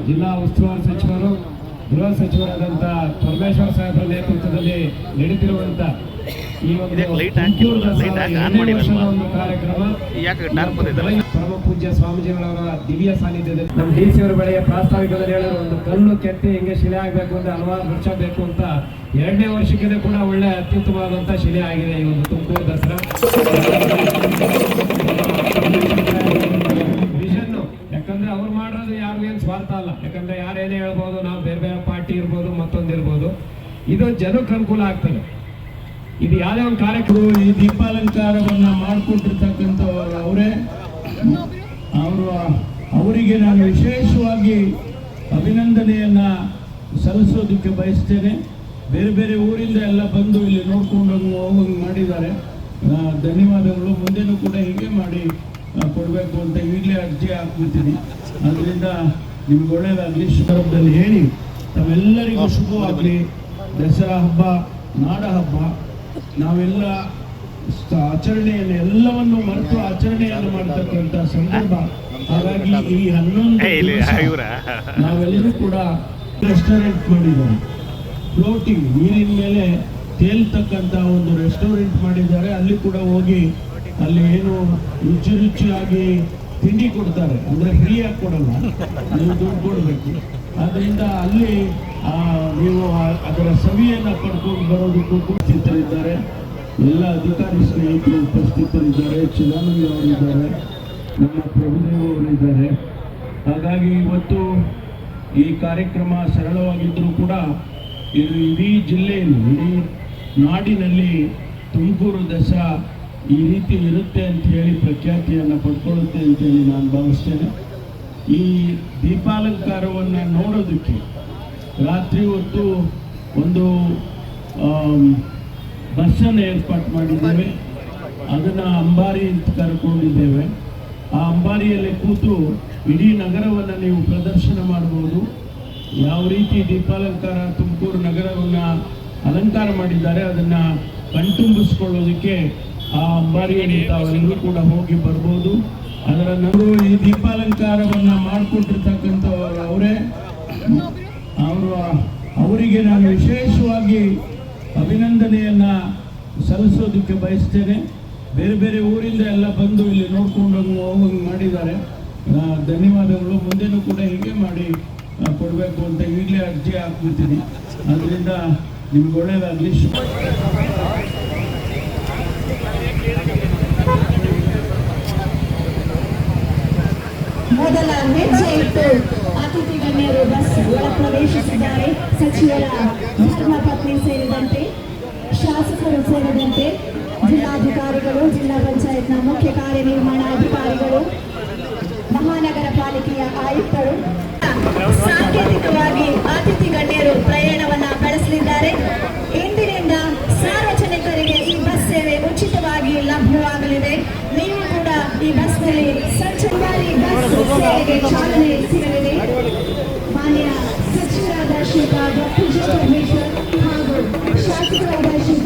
ಜಿಲ್ಲಾ ಉಸ್ತುವಾರಿ ಸಚಿವರು ಗೃಹ ಸಚಿವರಾದಂಥ ಪರಮೇಶ್ವರ್ ಸಾಹೇಬರ ನೇತೃತ್ವದಲ್ಲಿ ನಡೆದಿರುವಂಥ ಈ ಒಂದು ಕಾರ್ಯಕ್ರಮ ಪರಮ ಪೂಜ್ಯ ಸ್ವಾಮೀಜಿಗಳವರ ದಿವ್ಯ ಸಾನ್ನಿಧ್ಯದಲ್ಲಿ ನಮ್ಮ ಡಿ.ಸಿ ಅವರ ಬಳಿಯ ಪ್ರಾಸ್ತಾವಿಕದಲ್ಲಿ ಹೇಳಿದ್ರು, ಒಂದು ಕಲ್ಲು ಕೆತ್ತಿ ಹೆಂಗೆ ಶಿಲೆ ಆಗಬೇಕು ಅಂತ ಹಲವಾರು ವರ್ಷ ಬೇಕು ಅಂತ 2ನೇ ವರ್ಷಕ್ಕೆ ಕೂಡ ಒಳ್ಳೆ ಅತ್ಯುತ್ತಮವಾದಂಥ ಶಿಲೆ ಆಗಿದೆ ಈ ಒಂದು ತುಮಕೂರು ದಸರಾ ವಿಷನ್ನು. ಯಾಕಂದ್ರೆ ಅವ್ರು ಮಾಡೋದು ಯಾರಿಗೇನು ಸ್ವಾರ್ಥ ಅಲ್ಲ, ಯಾಕಂದ್ರೆ ಯಾರೇನೇ ಹೇಳ್ಬೋದು, ನಾವು ಬೇರೆ ಬೇರೆ ಪಾರ್ಟಿ ಇರ್ಬೋದು, ಮತ್ತೊಂದಿರ್ಬೋದು, ಇದು ಜನಕ್ಕೆ ಅನುಕೂಲ ಆಗ್ತದೆ. ಇದು ಯಾವುದೇ ಒಂದು ಕಾರ್ಯಕ್ರಮ ಈ ದೀಪಾಲಂಕಾರವನ್ನ ಮಾಡಿಕೊಟ್ಟಿರ್ತಕ್ಕಂಥವ್ರು ಅವರೇ. ಅವರಿಗೆ ನಾನು ವಿಶೇಷವಾಗಿ ಅಭಿನಂದನೆಯನ್ನ ಸಲ್ಲಿಸೋದಕ್ಕೆ ಬಯಸ್ತೇನೆ. ಬೇರೆ ಬೇರೆ ಊರಿಂದ ಎಲ್ಲ ಬಂದು ಇಲ್ಲಿ ನೋಡ್ಕೊಂಡು ಹೋಗಂಗೆ ಮಾಡಿದ್ದಾರೆ. ಧನ್ಯವಾದಗಳು. ಮುಂದೆನೂ ಕೂಡ ಹೀಗೆ ಮಾಡಿ ಕೊಡಬೇಕು ಅಂತ ಈಗಲೇ ಅರ್ಜಿ ಹಾಕ್ಬಿಡ್ತೀನಿ. ಅದರಿಂದ ನಿಮ್ಗೆ ಒಳ್ಳೆಯದಾಗಲಿ. ಸಂದರ್ಭದಲ್ಲಿ ಹೇಳಿ ತಾವೆಲ್ಲರಿಗೂ ಶುಭವಾಗಲಿ. ದಸರಾ ಹಬ್ಬ ನಾಡ ಹಬ್ಬ, ನಾವೆಲ್ಲ ಆಚರಣೆಯನ್ನು ಎಲ್ಲವನ್ನು ಮರೆತು ಆಚರಣೆಯನ್ನು ಮಾಡತಕ್ಕಂಥ ಸಂದರ್ಭ. ಹಾಗಾಗಿ ಈ 11 ನಾವೆಲ್ಲರೂ ಕೂಡ ರೆಸ್ಟೋರೆಂಟ್ ಮಾಡಿದ್ದಾರೆ. ಫ್ಲೋಟಿಂಗ್ ನೀರಿನ ಮೇಲೆ ತೇಲ್ತಕ್ಕಂಥ ಒಂದು ರೆಸ್ಟೋರೆಂಟ್ ಮಾಡಿದ್ದಾರೆ. ಅಲ್ಲಿ ಕೂಡ ಹೋಗಿ ಅಲ್ಲಿ ಏನು ರುಚಿ ರುಚಿಯಾಗಿ ತಿಂಡಿ ಕೊಡ್ತಾರೆ, ಅಂದರೆ ಫ್ರೀಯಾಗಿ ಕೊಡಲ್ಲ, ನೀವು ದುಡ್ಡು ಕೊಡಬೇಕು. ಆದ್ದರಿಂದ ಅಲ್ಲಿ ನೀವು ಅದರ ಸವಿಯನ್ನು ಪಡ್ಕೊಂಡು ಬರೋದಕ್ಕೂ ಉಪಸ್ಥಿತರಿದ್ದಾರೆ. ಎಲ್ಲ ಅಧಿಕಾರಿ ಸ್ನೇಹಿತರು ಉಪಸ್ಥಿತರಿದ್ದಾರೆ. ಚಿದಾನಂದ ಅವರಿದ್ದಾರೆ, ನಮ್ಮ ಪ್ರಭುದೇವ ಅವರಿದ್ದಾರೆ. ಹಾಗಾಗಿ ಇವತ್ತು ಈ ಕಾರ್ಯಕ್ರಮ ಸರಳವಾಗಿದ್ದರೂ ಕೂಡ ಇದು ಇಡೀ ಜಿಲ್ಲೆಯಲ್ಲಿ, ಇಡೀ ನಾಡಿನಲ್ಲಿ ತುಮಕೂರು ದಸರಾ ಈ ರೀತಿ ಇರುತ್ತೆ ಅಂತ ಹೇಳಿ ಪ್ರಖ್ಯಾತಿಯನ್ನು ಪಡ್ಕೊಳ್ಳುತ್ತೆ ಅಂತೇಳಿ ನಾನು ಭಾವಿಸ್ತೇನೆ. ಈ ದೀಪಾಲಂಕಾರವನ್ನು ನೋಡೋದಕ್ಕೆ ರಾತ್ರಿ ಹೊತ್ತು ಒಂದು ಬಸ್ಸನ್ನು ಏರ್ಪಾಟ್ ಮಾಡಿದ್ದೇವೆ. ಅದನ್ನು ಅಂಬಾರಿ ಅಂತ ಕರ್ಕೊಂಡಿದ್ದೇವೆ. ಆ ಅಂಬಾರಿಯಲ್ಲಿ ಕೂತು ಇಡೀ ನಗರವನ್ನು ನೀವು ಪ್ರದರ್ಶನ ಮಾಡ್ಬೋದು. ಯಾವ ರೀತಿ ದೀಪಾಲಂಕಾರ ತುಮಕೂರು ನಗರವನ್ನು ಅಲಂಕಾರ ಮಾಡಿದ್ದಾರೆ ಅದನ್ನು ಕಣ್ತುಂಬಿಸ್ಕೊಳ್ಳೋದಕ್ಕೆ ಆ ಅಂಬಾರಿಯಲ್ಲಿ ತಾವೆಲ್ಲರೂ ಕೂಡ ಹೋಗಿ ಬರ್ಬೋದು. ಅದರ ನಗು ಈ ದೀಪಾಲಂಕಾರವನ್ನು ಮಾಡಿಕೊಟ್ಟಿರ್ತಕ್ಕಂಥವ್ರು ಅವರೇ. ಅವರಿಗೆ ನಾನು ವಿಶೇಷವಾಗಿ ಅಭಿನಂದನೆಯನ್ನ ಸಲ್ಲಿಸೋದಕ್ಕೆ ಬಯಸ್ತೇನೆ. ಬೇರೆ ಬೇರೆ ಊರಿಂದ ಎಲ್ಲ ಬಂದು ಇಲ್ಲಿ ನೋಡ್ಕೊಂಡು ಹೋಗಂಗೆ ಮಾಡಿದ್ದಾರೆ. ಧನ್ಯವಾದಗಳು. ಮುಂದೆನೂ ಕೂಡ ಹೀಗೆ ಮಾಡಿ ಕೊಡಬೇಕು ಅಂತ ಈಗಲೇ ಅರ್ಜಿ ಹಾಕ್ಬಿಡ್ತೀನಿ. ಅದರಿಂದ ನಿಮ್ಗೆ ಒಳ್ಳೆಯದಾಗಲಿ. ಮೊದಲ ಹೆಜ್ಜೆ ಇಟ್ಟು ಅತಿಥಿ ಗಣ್ಯರು ಬಸ್ ಒಳ ಪ್ರವೇಶಿಸಿದ್ದಾರೆ. ಸಚಿವರ ಧರ್ಮಪತ್ನಿ ಸೇರಿದಂತೆ ಶಾಸಕರು ಸೇರಿದಂತೆ ಜಿಲ್ಲಾಧಿಕಾರಿಗಳು, ಜಿಲ್ಲಾ ಪಂಚಾಯತ್ನ ಮುಖ್ಯ ಕಾರ್ಯನಿರ್ವಹಣಾಧಿಕಾರಿಗಳು, ಮಹಾನಗರ ಪಾಲಿಕೆಯ ಆಯುಕ್ತರು ಸಾಂಕೇತಿಕವಾಗಿ ಅತಿಥಿ ಗಣ್ಯರು ಪ್ರಯಾಣವನ್ನ ಬೆಳೆಸಲಿದ್ದಾರೆ. ಇಂದಿನಿಂದ ಸಾರ್ವಜನಿಕರಿಗೆ ಈ ಬಸ್ ಸೇವೆ ಉಚಿತವಾಗಿ ಲಭ್ಯವಾಗಲಿದೆ. ನೀವು ಕೂಡ ಈ ಬಸ್ನಲ್ಲಿ ಸಂಚಾರಿ ಬಸ್ ಸೇವೆಗೆ ಚಾಲನೆ ಸಿಗಲಿದೆ. ಮಾನ್ಯ ಸಚಿವರಾದ ಶ್ರೀ ಡಾಕ್ಟರ್ ಜಿ ಪರಮೇಶ್ವರ್ ಹಾಗೂ ಶಾಸಕರಾದ ಶ್ರೀ